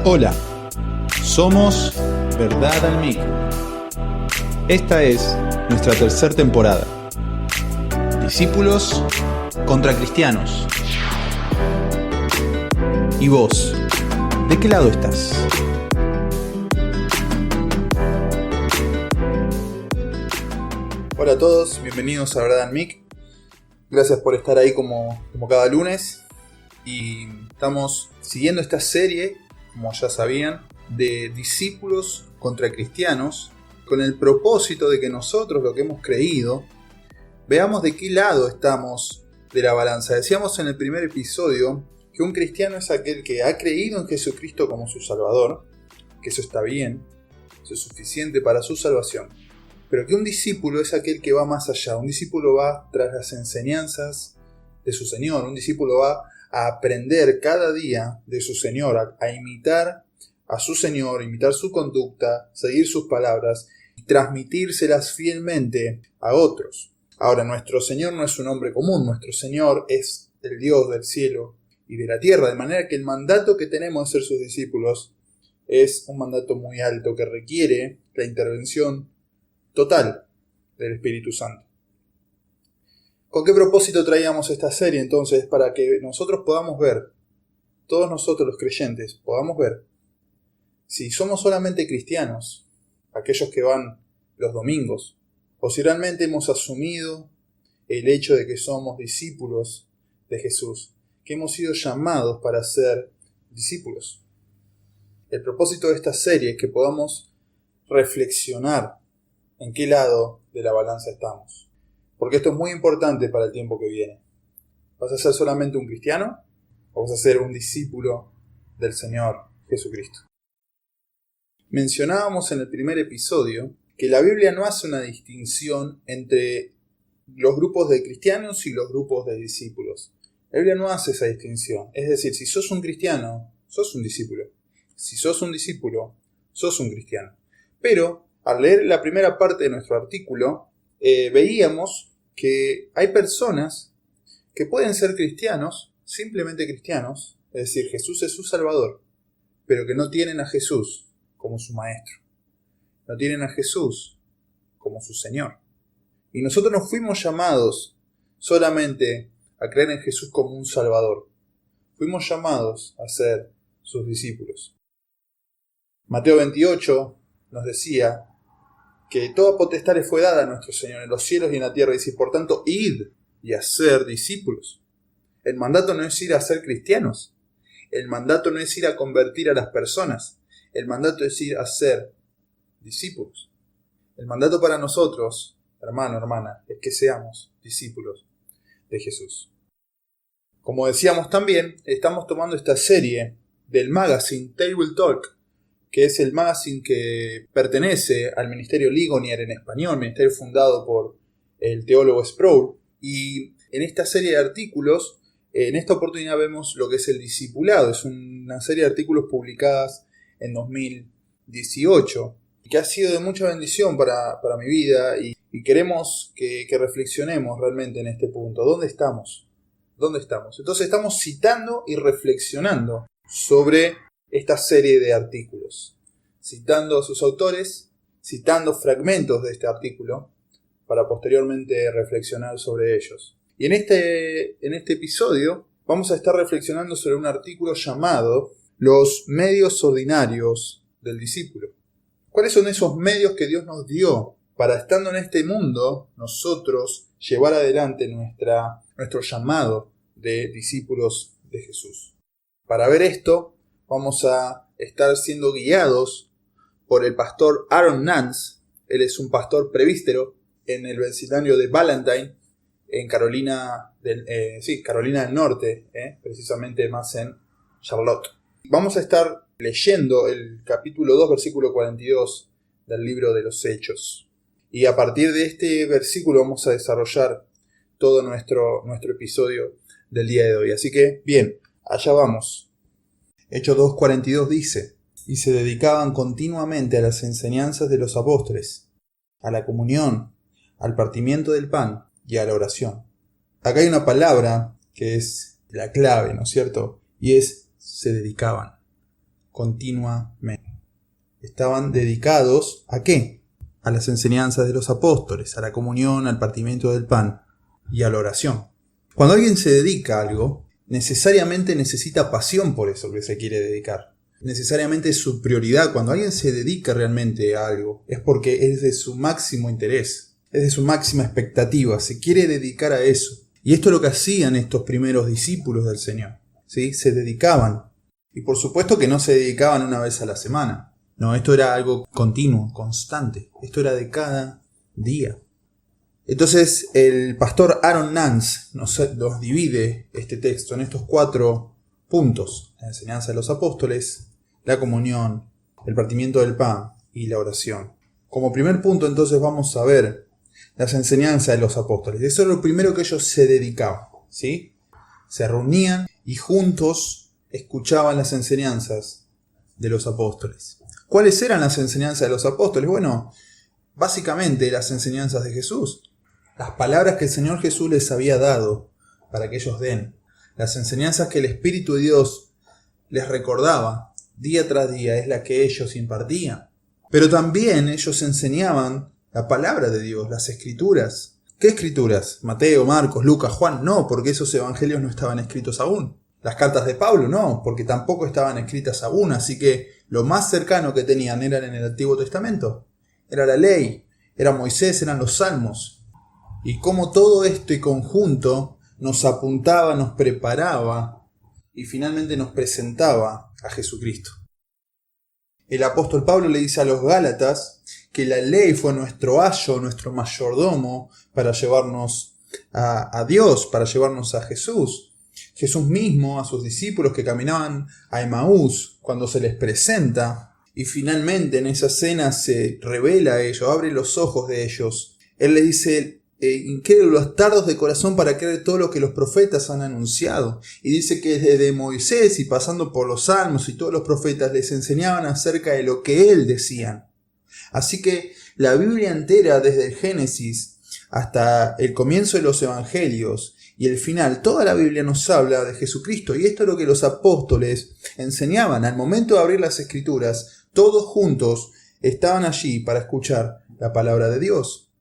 Hola, somos Verdad al Mic. Esta es nuestra tercera temporada. Discípulos contra cristianos. ¿Y vos? ¿De qué lado estás? Hola a todos, bienvenidos a Verdad al Mic. Gracias por estar ahí como cada lunes. Y estamos siguiendo esta serie, como ya sabían, de discípulos contra cristianos, con el propósito de que nosotros, lo que hemos creído, veamos de qué lado estamos de la balanza. Decíamos en el primer episodio que un cristiano es aquel que ha creído en Jesucristo como su Salvador, que eso está bien, eso es suficiente para su salvación, pero que un discípulo es aquel que va más allá. Un discípulo va tras las enseñanzas de su Señor, un discípulo va a aprender cada día de su Señor, a imitar a su Señor, imitar su conducta, seguir sus palabras y transmitírselas fielmente a otros. Ahora, nuestro Señor no es un hombre común, nuestro Señor es el Dios del cielo y de la tierra, de manera que el mandato que tenemos de ser sus discípulos es un mandato muy alto que requiere la intervención total del Espíritu Santo. ¿Con qué propósito traíamos esta serie entonces? Para que nosotros podamos ver, todos nosotros los creyentes, podamos ver si somos solamente cristianos, aquellos que van los domingos, o si realmente hemos asumido el hecho de que somos discípulos de Jesús, que hemos sido llamados para ser discípulos. El propósito de esta serie es que podamos reflexionar en qué lado de la balanza estamos. Porque esto es muy importante para el tiempo que viene. ¿Vas a ser solamente un cristiano o vas a ser un discípulo del Señor Jesucristo? Mencionábamos en el primer episodio que la Biblia no hace una distinción entre los grupos de cristianos y los grupos de discípulos. La Biblia no hace esa distinción. Es decir, si sos un cristiano, sos un discípulo. Si sos un discípulo, sos un cristiano. Pero al leer la primera parte de nuestro artículo, veíamos que hay personas que pueden ser cristianos, simplemente cristianos, es decir, Jesús es su Salvador, pero que no tienen a Jesús como su Maestro, no tienen a Jesús como su Señor. Y nosotros no fuimos llamados solamente a creer en Jesús como un Salvador, fuimos llamados a ser sus discípulos. Mateo 28 nos decía que toda potestad le fue dada a nuestro Señor en los cielos y en la tierra, y dice, por tanto, id y hacer discípulos. El mandato no es ir a ser cristianos, el mandato no es ir a convertir a las personas, el mandato es ir a ser discípulos. El mandato para nosotros, hermano, hermana, es que seamos discípulos de Jesús. Como decíamos también, estamos tomando esta serie del magazine Table Talk, que es el magazine que pertenece al Ministerio Ligonier en español, ministerio fundado por el teólogo Sproul. Y en esta serie de artículos, en esta oportunidad vemos lo que es el discipulado. Es una serie de artículos publicadas en 2018, que ha sido de mucha bendición para mi vida, y queremos que reflexionemos realmente en este punto. ¿Dónde estamos? ¿Dónde estamos? Entonces estamos citando y reflexionando sobre esta serie de artículos, citando a sus autores, citando fragmentos de este artículo para posteriormente reflexionar sobre ellos. Y en este episodio vamos a estar reflexionando sobre un artículo llamado Los medios ordinarios del discípulo. ¿Cuáles son esos medios que Dios nos dio para, estando en este mundo, nosotros llevar adelante nuestro llamado de discípulos de Jesús? Para ver esto, vamos a estar siendo guiados por el pastor Aaron Nance. Él es un pastor presbítero en el vecindario de Valentine, en Carolina del Norte, precisamente más en Charlotte. Vamos a estar leyendo el capítulo 2, versículo 42 del libro de los Hechos. Y a partir de este versículo vamos a desarrollar todo nuestro episodio del día de hoy. Así que, bien, allá vamos. Hechos 2:42 dice, y se dedicaban continuamente a las enseñanzas de los apóstoles, a la comunión, al partimiento del pan y a la oración. Acá hay una palabra que es la clave, ¿no es cierto? Y es se dedicaban. continuamente. Estaban dedicados ¿a qué? A las enseñanzas de los apóstoles, a la comunión, al partimiento del pan y a la oración. Cuando alguien se dedica a algo, necesariamente necesita pasión por eso que se quiere dedicar. Necesariamente es su prioridad. Cuando alguien se dedica realmente a algo, es porque es de su máximo interés, es de su máxima expectativa, se quiere dedicar a eso. Y esto es lo que hacían estos primeros discípulos del Señor, ¿sí? Se dedicaban. Y por supuesto que no se dedicaban una vez a la semana. No, esto era algo continuo, constante. Esto era de cada día. Entonces el pastor Aaron Nance nos divide este texto en estos 4 puntos: la enseñanza de los apóstoles, la comunión, el partimiento del pan y la oración. Como primer punto, entonces, vamos a ver las enseñanzas de los apóstoles. Eso es lo primero que ellos se dedicaban, ¿sí? Se reunían y juntos escuchaban las enseñanzas de los apóstoles. ¿Cuáles eran las enseñanzas de los apóstoles? Bueno, básicamente las enseñanzas de Jesús. Las palabras que el Señor Jesús les había dado para que ellos den. Las enseñanzas que el Espíritu de Dios les recordaba día tras día, es la que ellos impartían. Pero también ellos enseñaban la palabra de Dios, las escrituras. ¿Qué escrituras? Mateo, Marcos, Lucas, Juan, no, porque esos evangelios no estaban escritos aún. Las cartas de Pablo, no, porque tampoco estaban escritas aún. Así que lo más cercano que tenían eran en el Antiguo Testamento. Era la ley, era Moisés, eran los salmos. Y cómo todo esto y conjunto nos apuntaba, nos preparaba y finalmente nos presentaba a Jesucristo. El apóstol Pablo le dice a los Gálatas que la ley fue nuestro ayo, nuestro mayordomo para llevarnos a Dios, para llevarnos a Jesús. Jesús mismo a sus discípulos que caminaban a Emaús, cuando se les presenta y finalmente en esa cena se revela a ellos, abre los ojos de ellos. Él les dice: incrédulos, tardos de corazón para creer todo lo que los profetas han anunciado. Y dice que desde Moisés y pasando por los salmos y todos los profetas les enseñaban acerca de lo que él decía. Así que la Biblia entera, desde el Génesis hasta el comienzo de los evangelios y el final, toda la Biblia nos habla de Jesucristo. Y esto es lo que los apóstoles enseñaban. Al momento de abrir las escrituras, todos juntos estaban allí para escuchar la palabra de Dios.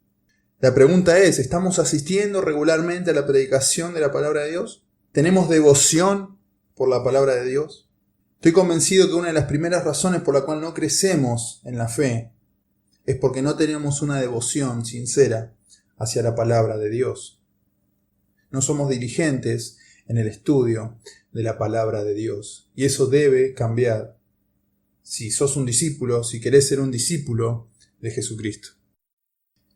La pregunta es: ¿estamos asistiendo regularmente a la predicación de la palabra de Dios? ¿Tenemos devoción por la palabra de Dios? Estoy convencido que una de las primeras razones por la cual no crecemos en la fe es porque no tenemos una devoción sincera hacia la palabra de Dios. No somos diligentes en el estudio de la palabra de Dios. Y eso debe cambiar si sos un discípulo, si querés ser un discípulo de Jesucristo.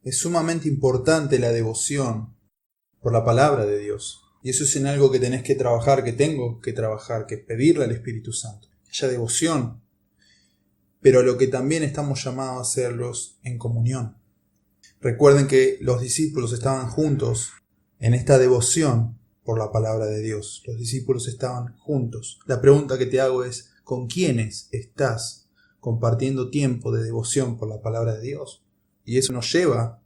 Es sumamente importante la devoción por la palabra de Dios. Y eso es en algo que tenés que trabajar, que tengo que trabajar, que pedirle al Espíritu Santo. Que haya devoción. Pero lo que también estamos llamados a hacerlos en comunión. Recuerden que los discípulos estaban juntos en esta devoción por la palabra de Dios. Los discípulos estaban juntos. La pregunta que te hago es: ¿con quiénes estás compartiendo tiempo de devoción por la palabra de Dios? Y eso nos lleva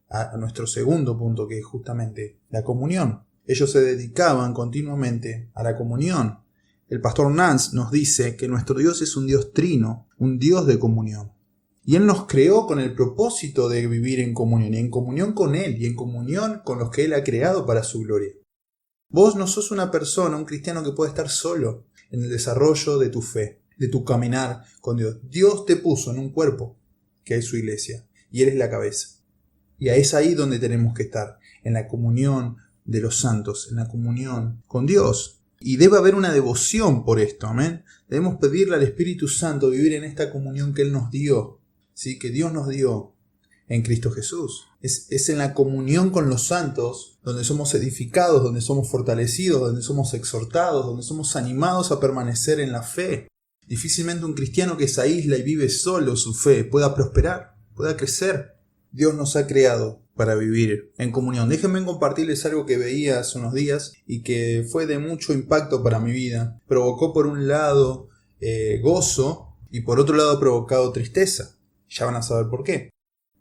a nuestro segundo punto, que es justamente la comunión. Ellos se dedicaban continuamente a la comunión. El pastor Nance nos dice que nuestro Dios es un Dios trino, un Dios de comunión. Y Él nos creó con el propósito de vivir en comunión, y en comunión con Él, y en comunión con los que Él ha creado para su gloria. Vos no sos una persona, un cristiano que puede estar solo en el desarrollo de tu fe, de tu caminar con Dios. Dios te puso en un cuerpo, que es su iglesia, y Él es la cabeza. Y es ahí donde tenemos que estar, en la comunión de los santos, en la comunión con Dios. Y debe haber una devoción por esto, amén. Debemos pedirle al Espíritu Santo vivir en esta comunión que Él nos dio, ¿sí? Que Dios nos dio en Cristo Jesús. Es en la comunión con los santos donde somos edificados, donde somos fortalecidos, donde somos exhortados, donde somos animados a permanecer en la fe. Difícilmente un cristiano que se aísla y vive solo su fe pueda prosperar, pueda crecer. Dios nos ha creado para vivir en comunión. Déjenme compartirles algo que veía hace unos días y que fue de mucho impacto para mi vida. Provocó por un lado gozo y por otro lado ha provocado tristeza. Ya van a saber por qué.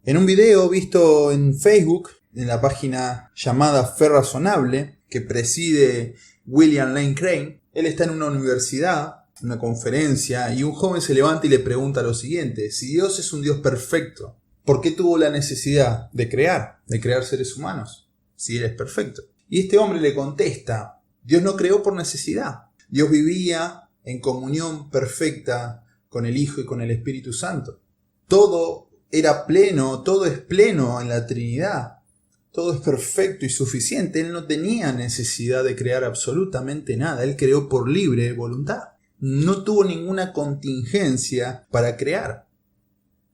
En un video visto en Facebook, en la página llamada Fe Razonable, que preside William Lane Craig, él está en una universidad una conferencia, y un joven se levanta y le pregunta lo siguiente: si Dios es un Dios perfecto, ¿por qué tuvo la necesidad de crear seres humanos, si Él es perfecto? Y este hombre le contesta: Dios no creó por necesidad. Dios vivía en comunión perfecta con el Hijo y con el Espíritu Santo. Todo era pleno, todo es pleno en la Trinidad. Todo es perfecto y suficiente. Él no tenía necesidad de crear absolutamente nada. Él creó por libre voluntad. No tuvo ninguna contingencia para crear.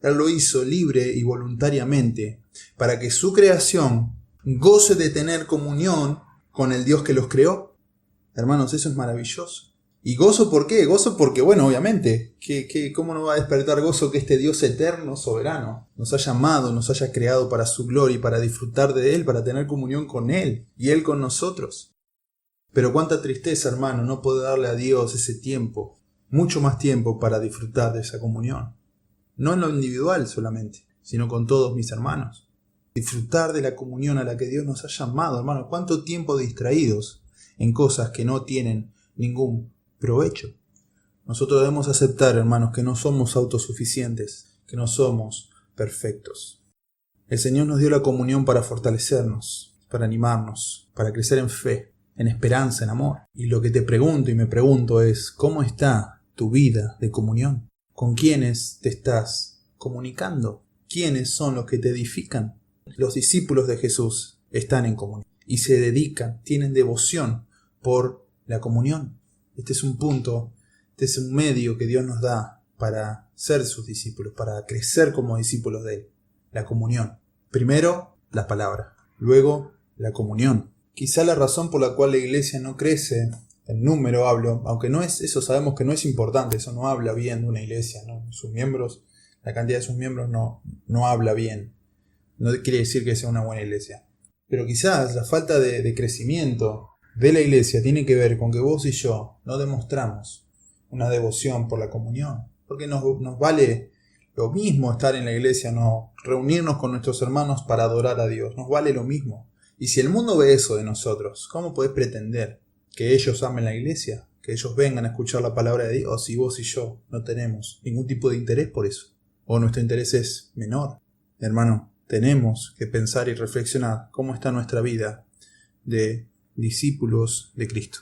Él lo hizo libre y voluntariamente para que su creación goce de tener comunión con el Dios que los creó. Hermanos, eso es maravilloso. ¿Y gozo por qué? Gozo porque, bueno, obviamente, ¿cómo no va a despertar gozo que este Dios eterno, soberano, nos haya amado, nos haya creado para su gloria y para disfrutar de Él, para tener comunión con Él y Él con nosotros? Pero cuánta tristeza, hermano, no poder darle a Dios ese tiempo, mucho más tiempo para disfrutar de esa comunión. No en lo individual solamente, sino con todos mis hermanos. Disfrutar de la comunión a la que Dios nos ha llamado, hermano. ¿Cuánto tiempo distraídos en cosas que no tienen ningún provecho? Nosotros debemos aceptar, hermanos, que no somos autosuficientes, que no somos perfectos. El Señor nos dio la comunión para fortalecernos, para animarnos, para crecer en fe, en esperanza, en amor. Y lo que te pregunto y me pregunto es: ¿cómo está tu vida de comunión? ¿Con quiénes te estás comunicando? ¿Quiénes son los que te edifican? Los discípulos de Jesús están en comunión y se dedican, tienen devoción por la comunión. Este es un punto, este es un medio que Dios nos da para ser sus discípulos, para crecer como discípulos de Él. La comunión. Primero, la palabra. Luego, la comunión. Quizá la razón por la cual la iglesia no crece, en número hablo, aunque no es eso, sabemos que no es importante, eso no habla bien de una iglesia, ¿no? Sus miembros, la cantidad de sus miembros no habla bien. No quiere decir que sea una buena iglesia. Pero quizás la falta de crecimiento de la iglesia tiene que ver con que vos y yo no demostramos una devoción por la comunión. Porque nos vale lo mismo estar en la iglesia, no reunirnos con nuestros hermanos para adorar a Dios. Nos vale lo mismo. Y si el mundo ve eso de nosotros, ¿cómo podés pretender que ellos amen la iglesia? Que ellos vengan a escuchar la palabra de Dios si vos y yo no tenemos ningún tipo de interés por eso. O nuestro interés es menor. Hermano, tenemos que pensar y reflexionar cómo está nuestra vida de discípulos de Cristo.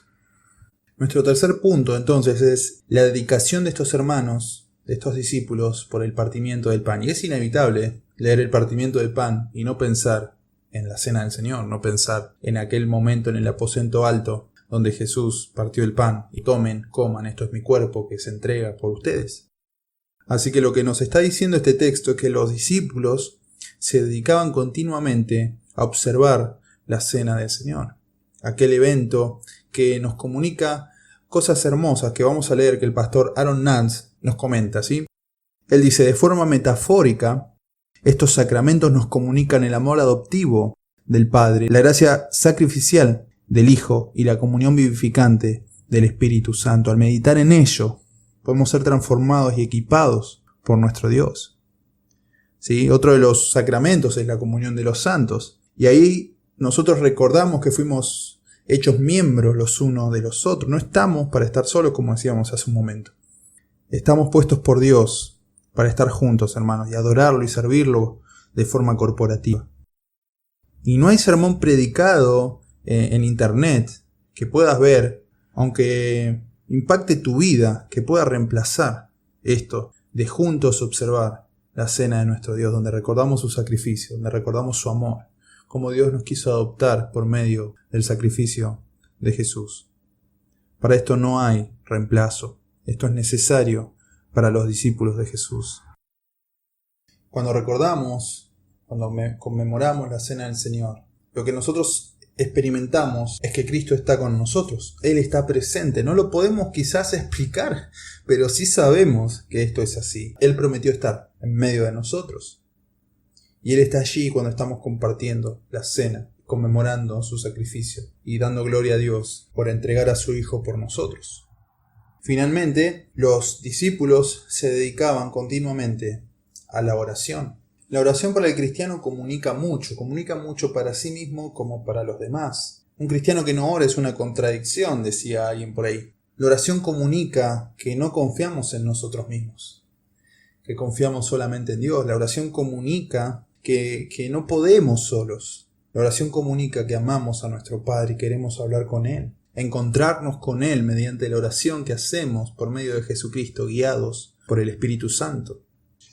Nuestro tercer punto, entonces, es la dedicación de estos hermanos, de estos discípulos, por el partimiento del pan. Y es inevitable leer el partimiento del pan y no pensar en la cena del Señor, no pensar en aquel momento en el aposento alto donde Jesús partió el pan y tomen, coman, esto es mi cuerpo que se entrega por ustedes. Así que lo que nos está diciendo este texto es que los discípulos se dedicaban continuamente a observar la cena del Señor. Aquel evento que nos comunica cosas hermosas que vamos a leer que el pastor Aaron Nance nos comenta, ¿sí? Él dice: de forma metafórica, estos sacramentos nos comunican el amor adoptivo del Padre, la gracia sacrificial del Hijo y la comunión vivificante del Espíritu Santo. Al meditar en ello, podemos ser transformados y equipados por nuestro Dios. ¿Sí? Otro de los sacramentos es la comunión de los santos. Y ahí nosotros recordamos que fuimos hechos miembros los unos de los otros. No estamos para estar solos, como decíamos hace un momento. Estamos puestos por Dios para estar juntos, hermanos, y adorarlo y servirlo de forma corporativa. Y no hay sermón predicado en internet que puedas ver, aunque impacte tu vida, que pueda reemplazar esto de juntos observar la cena de nuestro Dios, donde recordamos su sacrificio, donde recordamos su amor, cómo Dios nos quiso adoptar por medio del sacrificio de Jesús. Para esto no hay reemplazo. Esto es necesario para los discípulos de Jesús. Cuando recordamos, cuando conmemoramos la cena del Señor, lo que nosotros experimentamos es que Cristo está con nosotros. Él está presente. No lo podemos quizás explicar, pero sí sabemos que esto es así. Él prometió estar en medio de nosotros. Y Él está allí cuando estamos compartiendo la cena, conmemorando su sacrificio y dando gloria a Dios por entregar a su Hijo por nosotros. Finalmente, los discípulos se dedicaban continuamente a la oración. La oración para el cristiano comunica mucho para sí mismo como para los demás. Un cristiano que no ora es una contradicción, decía alguien por ahí. La oración comunica que no confiamos en nosotros mismos, que confiamos solamente en Dios. La oración comunica que no podemos solos. La oración comunica que amamos a nuestro Padre y queremos hablar con Él, encontrarnos con Él mediante la oración que hacemos por medio de Jesucristo, guiados por el Espíritu Santo.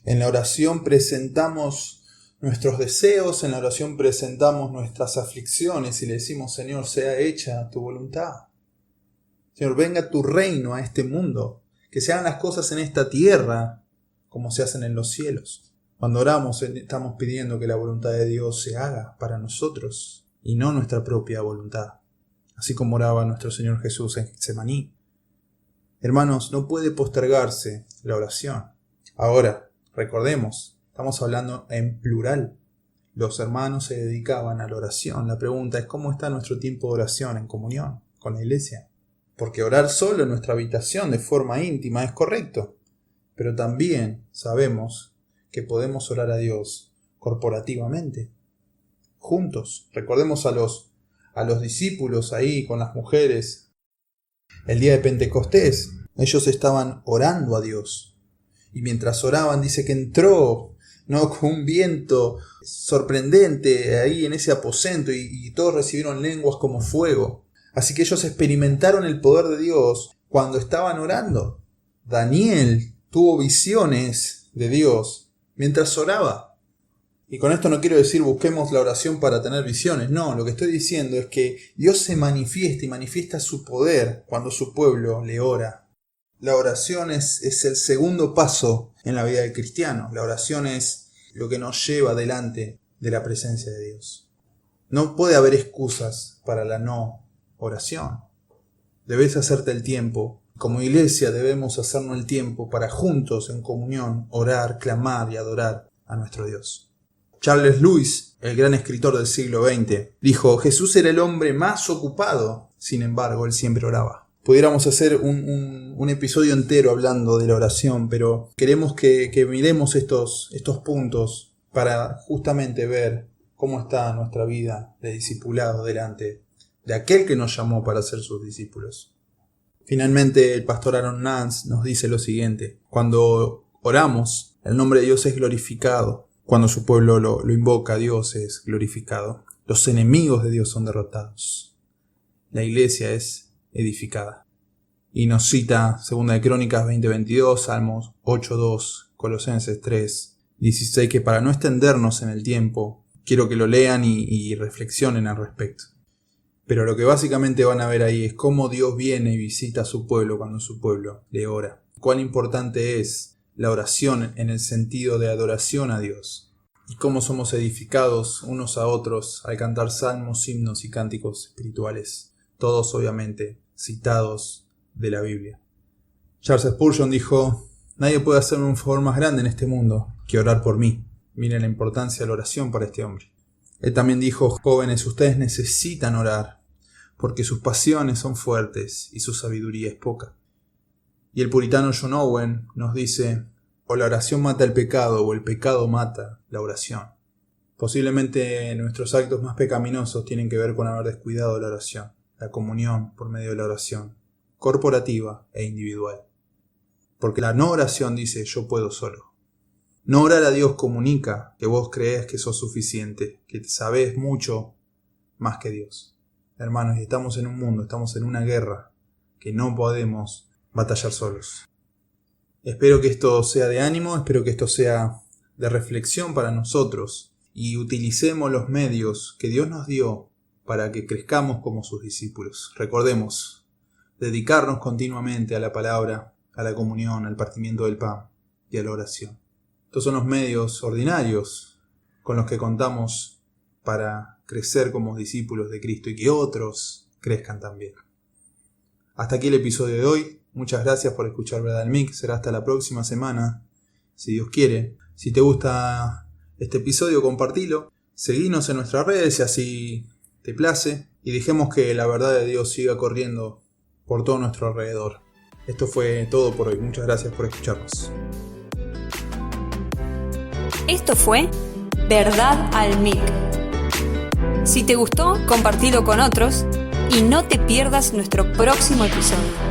En la oración presentamos nuestros deseos, en la oración presentamos nuestras aflicciones y le decimos: Señor, sea hecha tu voluntad. Señor, venga tu reino a este mundo, que se hagan las cosas en esta tierra como se hacen en los cielos. Cuando oramos estamos pidiendo que la voluntad de Dios se haga para nosotros y no nuestra propia voluntad, así como oraba nuestro Señor Jesús en Getsemaní. Hermanos, no puede postergarse la oración. Ahora, recordemos, estamos hablando en plural. Los hermanos se dedicaban a la oración. La pregunta es: ¿cómo está nuestro tiempo de oración en comunión con la iglesia? Porque orar solo en nuestra habitación de forma íntima es correcto, pero también sabemos que podemos orar a Dios corporativamente, juntos. Recordemos a los discípulos ahí con las mujeres el día de Pentecostés. Ellos estaban orando a Dios, y mientras oraban dice que entró con un viento sorprendente ahí en ese aposento, y todos recibieron lenguas como fuego. Así que ellos experimentaron el poder de Dios cuando estaban orando. Daniel tuvo visiones de Dios mientras oraba. Y con esto no quiero decir busquemos la oración para tener visiones. No, lo que estoy diciendo es que Dios se manifiesta y manifiesta su poder cuando su pueblo le ora. La oración es el segundo paso en la vida del cristiano. La oración es lo que nos lleva delante de la presencia de Dios. No puede haber excusas para la no oración. Debes hacerte el tiempo. Como iglesia debemos hacernos el tiempo para juntos en comunión orar, clamar y adorar a nuestro Dios. Charles Lewis, el gran escritor del siglo XX, dijo: Jesús era el hombre más ocupado, sin embargo, él siempre oraba. Pudiéramos hacer un episodio entero hablando de la oración, pero queremos que miremos estos puntos para justamente ver cómo está nuestra vida de discipulado delante de aquel que nos llamó para ser sus discípulos. Finalmente, el pastor Aaron Nance nos dice lo siguiente: cuando oramos, el nombre de Dios es glorificado. Cuando su pueblo lo invoca, Dios es glorificado. Los enemigos de Dios son derrotados. La iglesia es edificada. Y nos cita 2 de Crónicas 20:22, Salmos 8:2, Colosenses 3:16, que para no extendernos en el tiempo, quiero que lo lean y reflexionen al respecto. Pero lo que básicamente van a ver ahí es cómo Dios viene y visita a su pueblo cuando su pueblo le ora. Cuán importante es la oración en el sentido de adoración a Dios. Y cómo somos edificados unos a otros al cantar salmos, himnos y cánticos espirituales. Todos obviamente citados de la Biblia. Charles Spurgeon dijo: nadie puede hacerme un favor más grande en este mundo que orar por mí. Miren la importancia de la oración para este hombre. Él también dijo: jóvenes, ustedes necesitan orar, porque sus pasiones son fuertes y su sabiduría es poca. Y el puritano John Owen nos dice: o la oración mata el pecado, o el pecado mata la oración. Posiblemente nuestros actos más pecaminosos tienen que ver con haber descuidado la oración, la comunión por medio de la oración, corporativa e individual. Porque la no oración dice: yo puedo solo. No orar a Dios comunica que vos crees que sos suficiente, que sabés mucho más que Dios. Hermanos, y estamos en un mundo, estamos en una guerra que no podemos batallar solos. Espero que esto sea de ánimo, espero que esto sea de reflexión para nosotros y utilicemos los medios que Dios nos dio para que crezcamos como sus discípulos. Recordemos, dedicarnos continuamente a la palabra, a la comunión, al partimiento del pan y a la oración. Estos son los medios ordinarios con los que contamos para crecer como discípulos de Cristo y que otros crezcan también. Hasta aquí el episodio de hoy. Muchas gracias por escuchar Verdad al Mic. Será hasta la próxima semana, si Dios quiere. Si te gusta este episodio, compartilo. Seguinos en nuestras redes si así te place. Y dejemos que la verdad de Dios siga corriendo por todo nuestro alrededor. Esto fue todo por hoy. Muchas gracias por escucharnos. Esto fue Verdad al Mic. Si te gustó, compartilo con otros y no te pierdas nuestro próximo episodio.